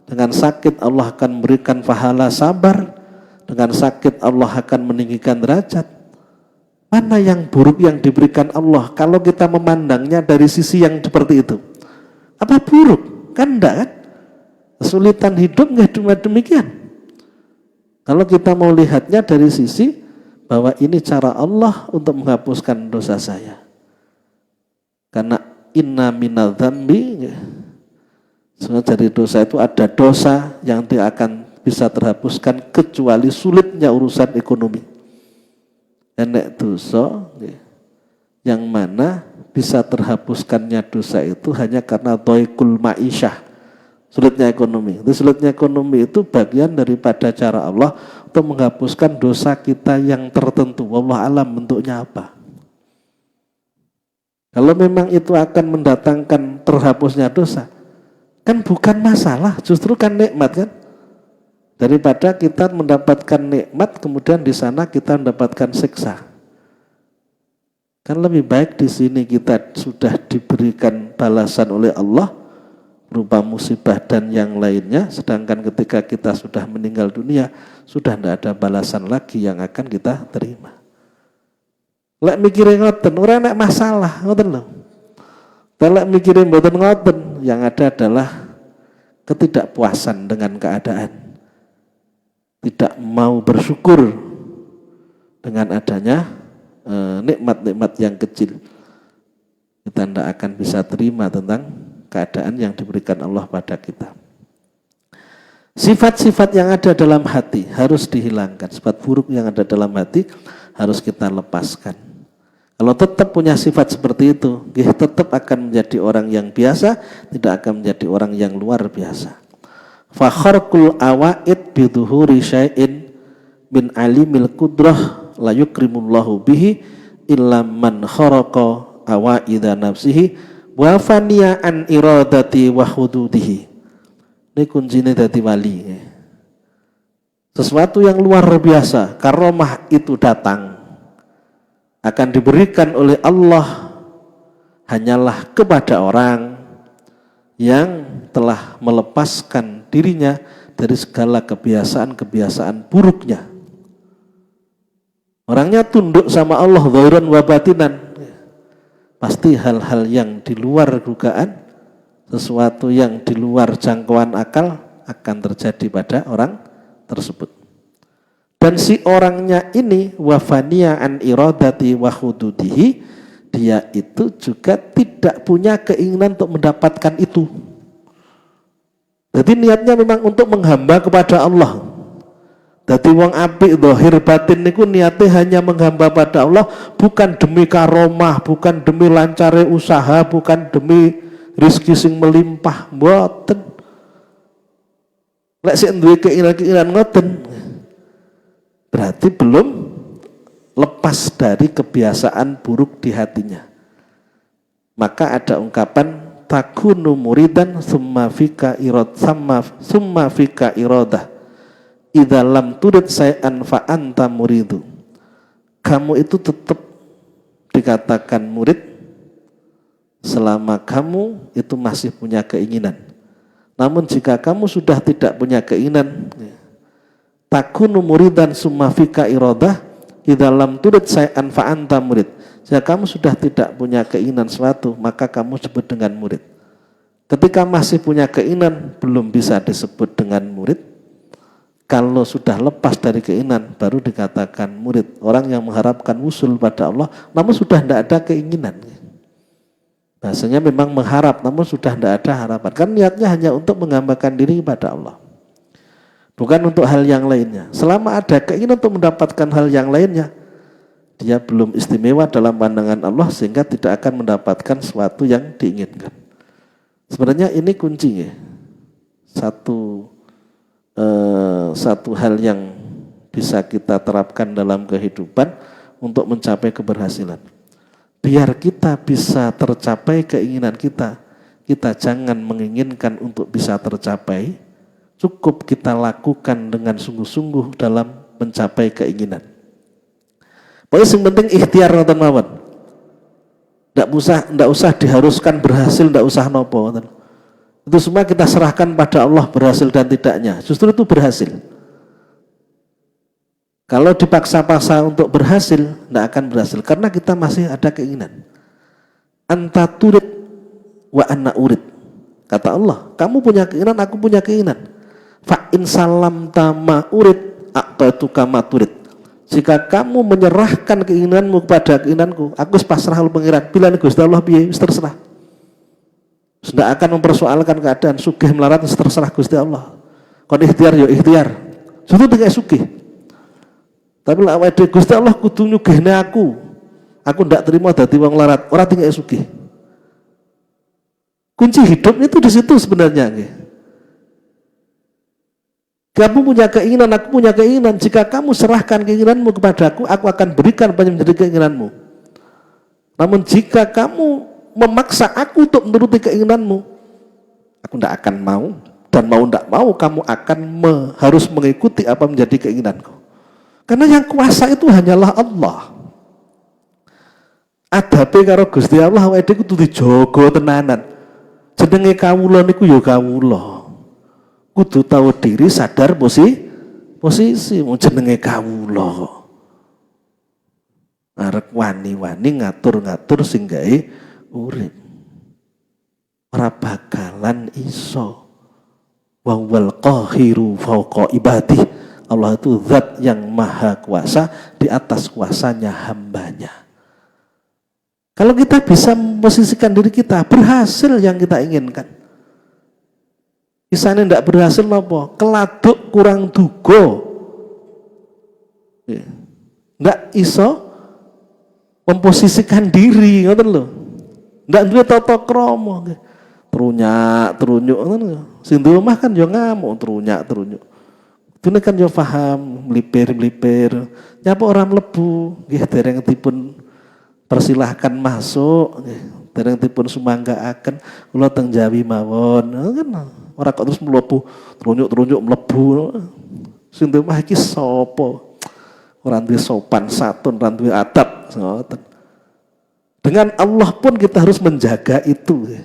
Dengan sakit Allah akan memberikan pahala sabar. Dengan sakit Allah akan meninggikan derajat. Mana yang buruk yang diberikan Allah kalau kita memandangnya dari sisi yang seperti itu? Apa buruk? Kan enggak kan? Kesulitan hidup enggak cuma demikian. Kalau kita mau lihatnya dari sisi bahwa ini cara Allah untuk menghapuskan dosa saya. Karena inna minadz-dzambi, sebenarnya dari dosa itu ada dosa yang tidak akan bisa terhapuskan kecuali sulitnya urusan ekonomi. Enek dosa yang mana bisa terhapuskannya dosa itu hanya karena dhaikul ma'isyah, sulitnya ekonomi. Itu sulitnya ekonomi itu bagian daripada cara Allah untuk menghapuskan dosa kita yang tertentu. Wallahu alam bentuknya apa. Kalau memang itu akan mendatangkan terhapusnya dosa, kan bukan masalah, justru kan nikmat kan. Daripada kita mendapatkan nikmat kemudian di sana kita mendapatkan siksa. Kan lebih baik di sini kita sudah diberikan balasan oleh Allah berupa musibah dan yang lainnya, sedangkan ketika kita sudah meninggal dunia sudah tidak ada balasan lagi yang akan kita terima. Lek mikirin ngoten, ora nek masalah, ngoten lho. Lek mikirin mboten ngoten, yang ada adalah ketidakpuasan dengan keadaan. Tidak mau bersyukur dengan adanya nikmat-nikmat yang kecil. Kita tidak akan bisa terima tentang keadaan yang diberikan Allah pada kita. Sifat-sifat yang ada dalam hati harus dihilangkan. Sifat buruk yang ada dalam hati harus kita lepaskan. Kalau tetap punya sifat seperti itu, tetap akan menjadi orang yang biasa, tidak akan menjadi orang yang luar biasa. Fa kharqul awaid bi dhuhuri syai'in min alimil qudrah la yukrimullahu bihi illa man kharaqa awaida nafsihi wa faniya an iradati wa hududihi. Ini kuncinya dadi wali. Sesuatu yang luar biasa, karomah itu datang akan diberikan oleh Allah hanyalah kepada orang yang telah melepaskan dirinya dari segala kebiasaan-kebiasaan buruknya. Orangnya tunduk sama Allah zahiran wa batinan. Pasti hal-hal yang di luar dugaan, sesuatu yang di luar jangkauan akal akan terjadi pada orang tersebut. Dan si orangnya ini wafaniya an iradati wa hududihi, dia itu juga tidak punya keinginan untuk mendapatkan itu. Jadi niatnya memang untuk menghamba kepada Allah. Jadi wong apik zahir batin niku niatnya hanya menghamba pada Allah, bukan demi karomah, bukan demi lancare usaha, bukan demi rezeki sing melimpah, mboten. Lek sik duwe keinginan ngoten, berarti belum lepas dari kebiasaan buruk di hatinya. Maka ada ungkapan takunu muridan summa fika iradah idza lam turid say'an fa anta muridu. Kamu itu tetap dikatakan murid selama kamu itu masih punya keinginan. Namun jika kamu sudah tidak punya keinginan, takunu muridan summa fika iradah idza lam turid say'an fa anta murid. Jika kamu sudah tidak punya keinginan sesuatu, maka kamu sebut dengan murid. Ketika masih punya keinginan, belum bisa disebut dengan murid. Kalau sudah lepas dari keinginan, baru dikatakan murid. Orang yang mengharapkan usul pada Allah, namun sudah tidak ada keinginan. Bahasanya memang mengharap, namun sudah tidak ada harapan. Kan niatnya hanya untuk menghambakan diri kepada Allah, bukan untuk hal yang lainnya. Selama ada keinginan untuk mendapatkan hal yang lainnya, dia belum istimewa dalam pandangan Allah, sehingga tidak akan mendapatkan sesuatu yang diinginkan. Sebenarnya ini kuncinya. Satu hal yang bisa kita terapkan dalam kehidupan untuk mencapai keberhasilan. Biar kita bisa tercapai keinginan kita, kita jangan menginginkan untuk bisa tercapai, cukup kita lakukan dengan sungguh-sungguh dalam mencapai keinginan. Pokoknya yang penting ikhtiar nonton mawon. Ndak usah diharuskan berhasil, ndak usah nopo. Itu semua kita serahkan pada Allah, berhasil dan tidaknya. Justru itu berhasil. Kalau dipaksa-paksa untuk berhasil, tidak akan berhasil. Karena kita masih ada keinginan. Anta turid wa anna urid. Kata Allah, kamu punya keinginan, aku punya keinginan. Fa in salam tama urid, aqbatu kama turid. Jika kamu menyerahkan keinginanmu kepada keinginanku, aku pasrah al pengiran. Pilihan Gusti Allah piye, terserah. Sudah akan mempersoalkan keadaan sugih melarat, terserah Gusti Allah. Kon ikhtiar yo ikhtiar. Sudah dengan sugih. Tapi lah awake Gusti Allah kudu nyugihne aku. Aku ndak terima dadi wong larat, ora tinggal sugih. Kunci hidup itu di situ sebenarnya. Kamu punya keinginan, aku punya keinginan. Jika kamu serahkan keinginanmu kepadaku, aku akan berikan apa yang menjadi keinginanmu. Namun jika kamu memaksa aku untuk menuruti keinginanmu, aku tidak akan mau, dan mau tidak mau kamu akan harus mengikuti apa menjadi keinginanku. Karena yang kuasa itu hanyalah Allah. Adabe karo Gusti Allah awake kudu dijogo tenanan. Jenenge kawula niku ya kawula. Kudu tahu diri, sadar posisi mau jenenge kawula. Arep wani-wani ngatur-ngatur sing gawe urip. Ora bakalan iso. Wa wal qahiru fawqa ibadih. Allah itu zat yang maha kuasa di atas kuasanya hambanya. Kalau kita bisa memposisikan diri kita, berhasil yang kita inginkan. Isane ndak berhasil napa? Keladuk kurang duga. Ndak iso memposisikan diri, ngoten lho. Ndak duwe tata krama. Trunyak-trunyuk ngoten lho. Sing duwe omah kan yo ngamuk trunyak-trunyuk. Dene kan yo paham, mlipir-mlipir. Nyapa ora mlebu, nggih dereng dipun persilahkan masuk, dereng dipun sumanggaaken kula teng Jawi mawon. Kan ora kok terus mlebu, trunyuk-trunyuk mlebu. Sing duwe omah iki sapa? Ora duwe sopan santun, ora duwe adab, ngoten. Dengan Allah pun kita harus menjaga itu.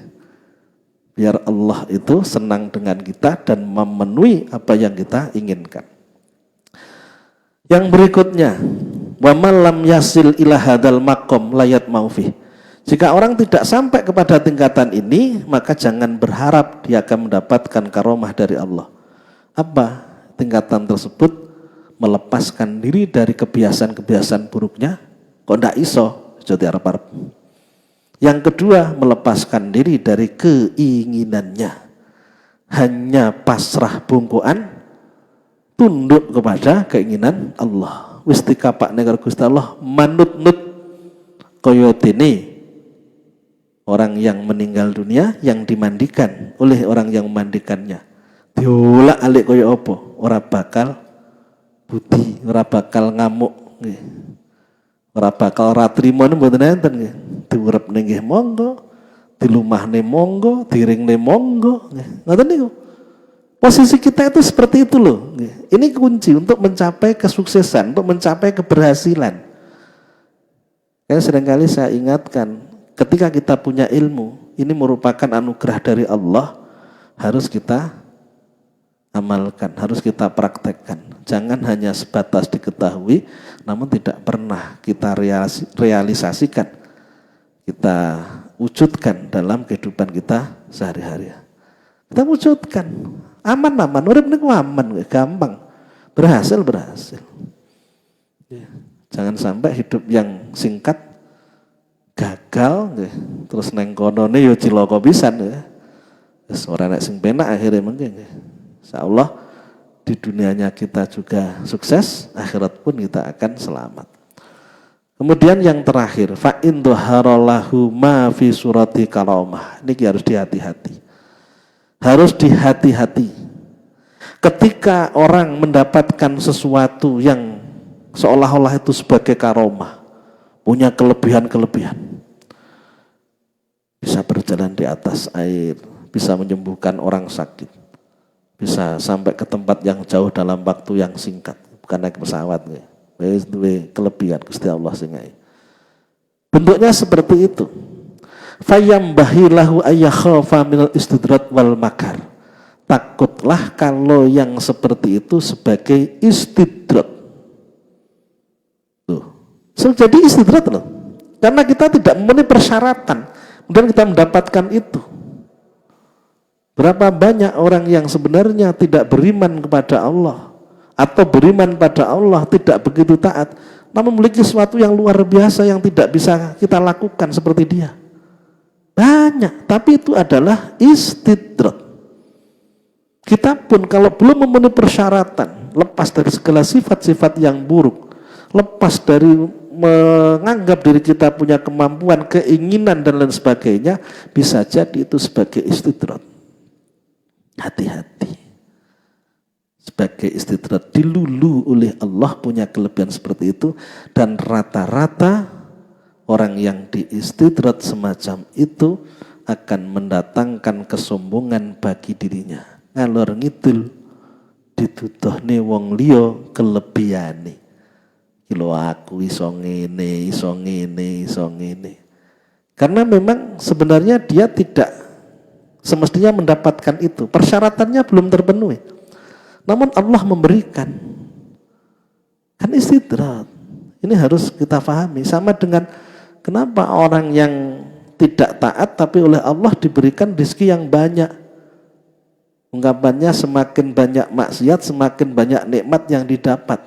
Biar Allah itu senang dengan kita dan memenuhi apa yang kita inginkan. Yang berikutnya, wa man lam yasil ila hadzal maqam layat maufi. Jika orang tidak sampai kepada tingkatan ini, maka jangan berharap dia akan mendapatkan karomah dari Allah. Apa tingkatan tersebut? Melepaskan diri dari kebiasaan-kebiasaan buruknya. Kok ndak iso? Jadi arep-arep. Yang kedua, melepaskan diri dari keinginannya. Hanya pasrah bungkuan, tunduk kepada keinginan Allah. Wis dikapakne karo Gusti Allah, manut-nut kaya dene orang yang meninggal dunia yang dimandikan oleh orang yang memandikannya. Diolak-alik kaya apa? Ora bakal budi, ora bakal ngamuk nggih. Ora bakal ora trima mboten enten nggih. Diurepne nggih monggo, dilumahne monggo, diringne monggo nggih. Ngoten niku. Posisi kita itu seperti itu loh. Ini kunci untuk mencapai kesuksesan, untuk mencapai keberhasilan. Karena seringkali saya ingatkan, ketika kita punya ilmu, ini merupakan anugerah dari Allah, harus kita amalkan, harus kita praktekkan. Jangan hanya sebatas diketahui, namun tidak pernah kita realisasikan, kita wujudkan dalam kehidupan kita sehari-hari. Kita wujudkan. Aman-aman, urip niku aman, gampang. Berhasil. Ya. Jangan sampai hidup yang singkat gagal, ya. Terus neng konone yo cilaka pisan ya. Wis ora nek sing penak akhire mungkin ya. Insyaallah di dunianya kita juga sukses, akhirat pun kita akan selamat. Kemudian yang terakhir, fa in dhaharallahu ma fi surati karamah. Ini harus dihati-hati. Harus dihati-hati. Ketika orang mendapatkan sesuatu yang seolah-olah itu sebagai karomah, punya kelebihan-kelebihan, bisa berjalan di atas air, bisa menyembuhkan orang sakit, bisa sampai ke tempat yang jauh dalam waktu yang singkat, bukan naik pesawat, kelebihan Gusti Allah sing. Bentuknya seperti itu. Fayambahi lahu ayyakhafa minal istidrat wal makar. Takutlah kalau yang seperti itu sebagai istidrat. Tuh. Jadi istidrat loh. Karena kita tidak memenuhi persyaratan, kemudian kita mendapatkan itu. Berapa banyak orang yang sebenarnya tidak beriman kepada Allah atau beriman pada Allah tidak begitu taat, namun memiliki sesuatu yang luar biasa yang tidak bisa kita lakukan seperti dia. Banyak, tapi itu adalah istidrat. Kita pun kalau belum memenuhi persyaratan, lepas dari segala sifat-sifat yang buruk, lepas dari menganggap diri kita punya kemampuan, keinginan dan lain sebagainya, bisa jadi itu sebagai istidrat. Hati-hati. Sebagai istidrat, dilulu oleh Allah, punya kelebihan seperti itu, dan rata-rata orang yang diistidrat semacam itu akan mendatangkan kesombongan bagi dirinya. Ngalor ngidul dituduhne wong liya kelebihane. Kilo aku iso ngene. Karena memang sebenarnya dia tidak semestinya mendapatkan itu. Persyaratannya belum terpenuhi. Namun Allah memberikan. Kan istidrat. Ini harus kita pahami. Sama dengan kenapa orang yang tidak taat tapi oleh Allah diberikan rezeki yang banyak. Ungkapannya semakin banyak maksiat, semakin banyak nikmat yang didapat.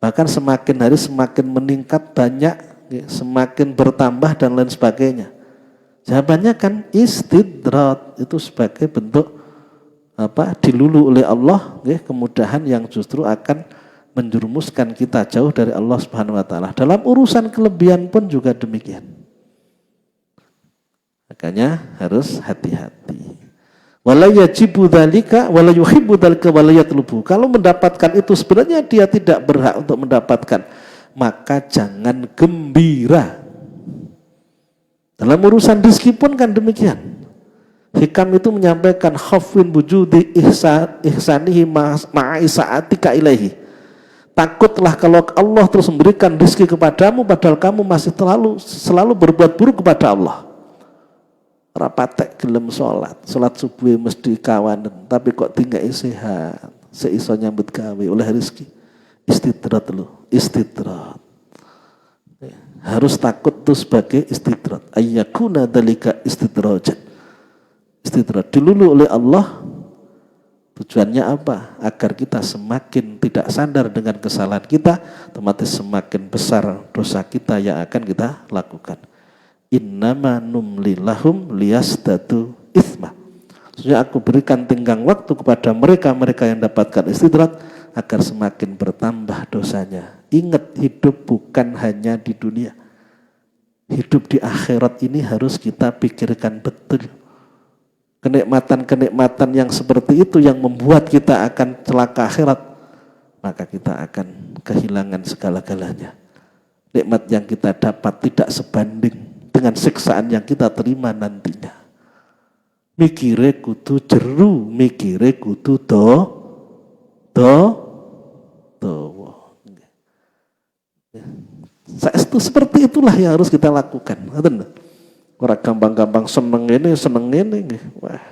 Bahkan semakin hari semakin meningkat banyak, semakin bertambah dan lain sebagainya. Jawabannya kan istidrat, itu sebagai bentuk dilulu oleh Allah, kemudahan yang justru akan menjerumuskan kita jauh dari Allah Subhanahu wa taala. Dalam urusan kelebihan pun juga demikian. Makanya harus hati-hati. Wala yajibu dzalika wala yuhibbu dzalika wala yatlubu. Kalau mendapatkan itu sebenarnya dia tidak berhak untuk mendapatkan, maka jangan gembira. Dalam urusan rezeki pun kan demikian. Hikam itu menyampaikan khafwin wujudi ihsanihi ma'a isa'atika ilaihi. Takutlah kalau Allah terus memberikan rezeki kepadamu padahal kamu masih selalu berbuat buruk kepada Allah. Rapatek gelem sholat subuh mesti kawanan, tapi kok tinggal sehat, seiso nyambut gawe oleh rezeki. Istidrat loh, istidrat. Harus takut tuh sebagai istidrat. Ayyakuna dalika istidrajat. Istidrat dilulu oleh Allah. Tujuannya apa? Agar kita semakin tidak sadar dengan kesalahan kita, otomatis semakin besar dosa kita yang akan kita lakukan. Innama numli lahum liyastatu ithma. Maksudnya aku berikan tenggang waktu kepada mereka yang dapatkan istidrat agar semakin bertambah dosanya. Ingat, hidup bukan hanya di dunia. Hidup di akhirat ini harus kita pikirkan betul. Kenikmatan-kenikmatan yang seperti itu yang membuat kita akan celaka akhirat, maka kita akan kehilangan segala-galanya. Nikmat yang kita dapat tidak sebanding dengan siksaan yang kita terima nantinya. Mikire kudu jeru, mikire kudu seperti itulah yang harus kita lakukan. Orang gampang-gampang seneng ini. Wah,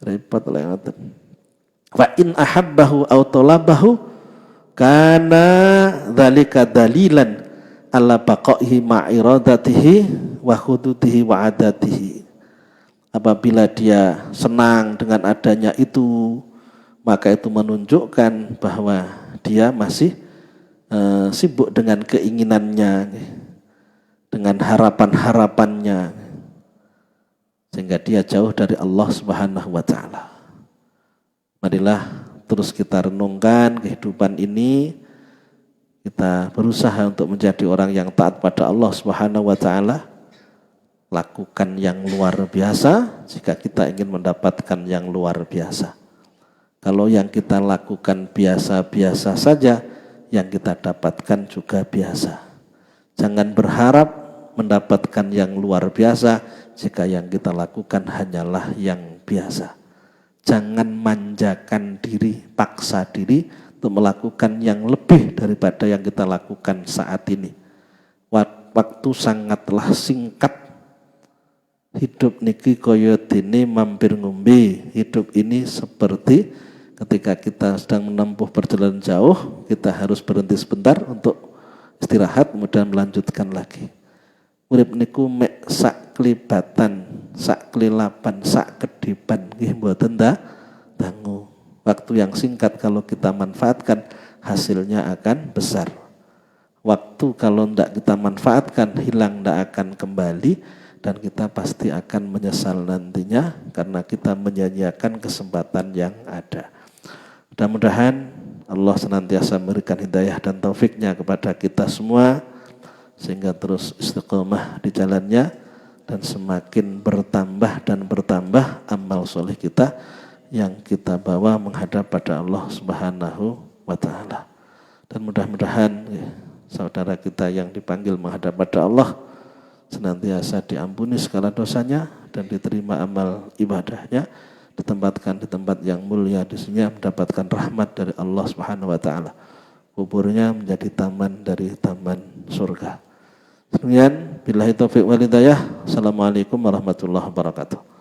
repot lah. Wa in ahabbahu aw talabahu kana dzalika dalilan ala baqaihi ma'iradatihi wa hududihi wa adatihi. Apabila dia senang dengan adanya itu, maka itu menunjukkan bahwa dia masih sibuk dengan keinginannya, dengan harapan-harapannya, sehingga dia jauh dari Allah Subhanahu wa taala. Marilah terus kita renungkan kehidupan ini, kita berusaha untuk menjadi orang yang taat pada Allah Subhanahu wa taala. Lakukan yang luar biasa jika kita ingin mendapatkan yang luar biasa. Kalau yang kita lakukan biasa-biasa saja, yang kita dapatkan juga biasa. Jangan berharap mendapatkan yang luar biasa jika yang kita lakukan hanyalah yang biasa. Jangan manjakan diri, paksa diri untuk melakukan yang lebih daripada yang kita lakukan saat ini. Waktu sangatlah singkat. hidup niki kaya dene mampir ngombe. Hidup ini seperti ketika kita sedang menempuh perjalanan jauh, kita harus berhenti sebentar untuk istirahat, kemudian melanjutkan lagi. Urip niku mek sak klibatan, sak kelilapan, sak kedipan nggih mboten dangu. Waktu yang singkat kalau kita manfaatkan, hasilnya akan besar. Waktu kalau tidak kita manfaatkan, hilang, tidak akan kembali, dan kita pasti akan menyesal nantinya karena kita menyia-nyiakan kesempatan yang ada. Mudah-mudahan Allah senantiasa memberikan hidayah dan taufiknya kepada kita semua, sehingga terus istiqomah di jalannya, dan semakin bertambah dan bertambah amal soleh kita yang kita bawa menghadap pada Allah Subhanahu wa ta'ala. Dan mudah-mudahan saudara kita yang dipanggil menghadap pada Allah senantiasa diampuni segala dosanya dan diterima amal ibadahnya, ditempatkan di tempat yang mulia, di sini mendapatkan rahmat dari Allah Subhanahu wa ta'ala. Kuburnya menjadi taman dari taman surga. Demikian, billahi taufiq wal hidayah. Assalamualaikum warahmatullahi wabarakatuh.